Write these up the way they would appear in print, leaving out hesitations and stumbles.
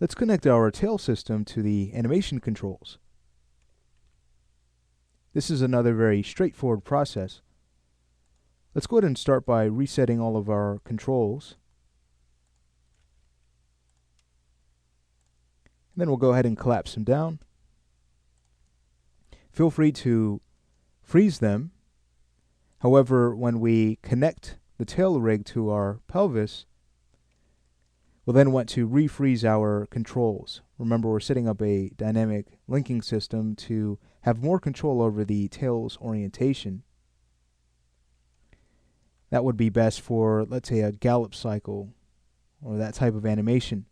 Let's connect our tail system to the animation controls. This is another very straightforward process. Let's go ahead and start by resetting all of our controls. And then we'll go ahead and collapse them down. Feel free to freeze them. However, when we connect the tail rig to our pelvis, we'll then want to refreeze our controls. Remember, we're setting up a dynamic linking system to have more control over the tail's orientation. That would be best for, let's say, a gallop cycle or that type of animation.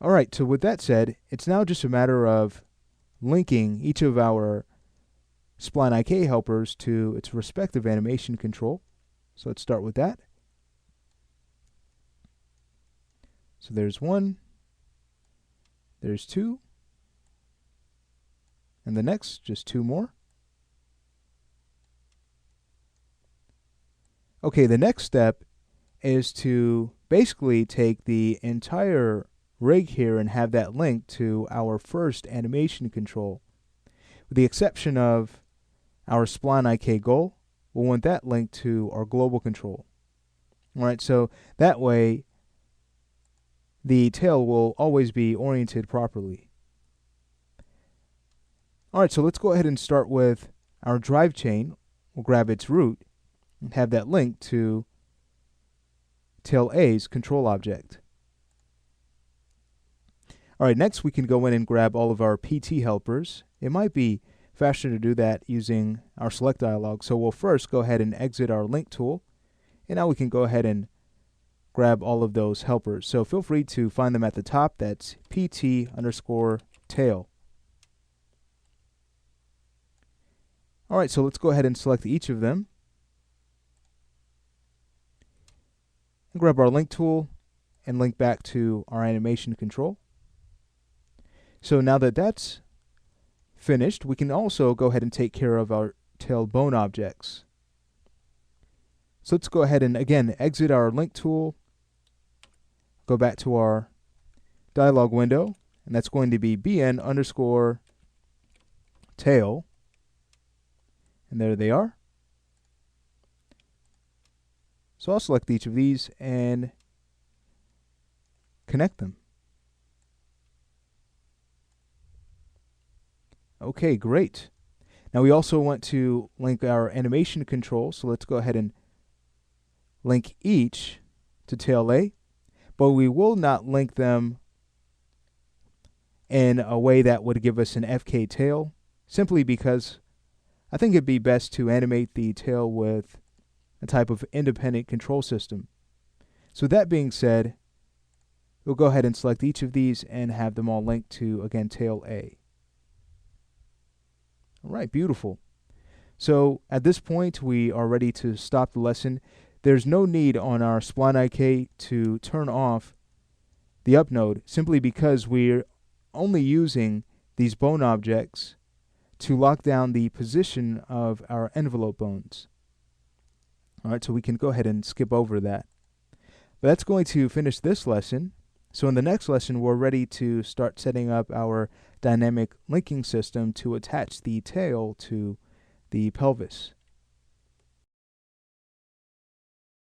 Alright, so with that said, it's now just a matter of linking each of our Spline IK helpers to its respective animation control. So let's start with that. So there's one, there's two, and the next, just two more. Okay, the next step is to basically take the entire rig here and have that linked to our first animation control. With the exception of our Spline IK goal, we'll want that linked to our global control. Alright, so that way the tail will always be oriented properly. Alright, so let's go ahead and start with our drive chain. We'll grab its root and have that linked to tail A's control object. Alright, next we can go in and grab all of our PT helpers. It might be faster to do that using our select dialog, so we'll first go ahead and exit our link tool, and now we can go ahead and grab all of those helpers. So feel free to find them at the top. That's PT_tail. Alright, so let's go ahead and select each of them. And grab our link tool and link back to our animation control. So now that that's finished, we can also go ahead and take care of our tail bone objects. So let's go ahead and again exit our link tool, go back to our dialog window, and that's going to be BN_tail, and there they are. So I'll select each of these and connect them. Okay, great. Now we also want to link our animation control, so let's go ahead and link each to tail A, but we will not link them in a way that would give us an FK tail, simply because I think it'd be best to animate the tail with a type of independent control system. So that being said, we'll go ahead and select each of these and have them all linked to, again, tail A. Alright, beautiful. So at this point we are ready to stop the lesson. There's no need on our Spline IK to turn off the up node, simply because we're only using these bone objects to lock down the position of our envelope bones. Alright, so we can go ahead and skip over that. But that's going to finish this lesson. So in the next lesson, we're ready to start setting up our dynamic linking system to attach the tail to the pelvis.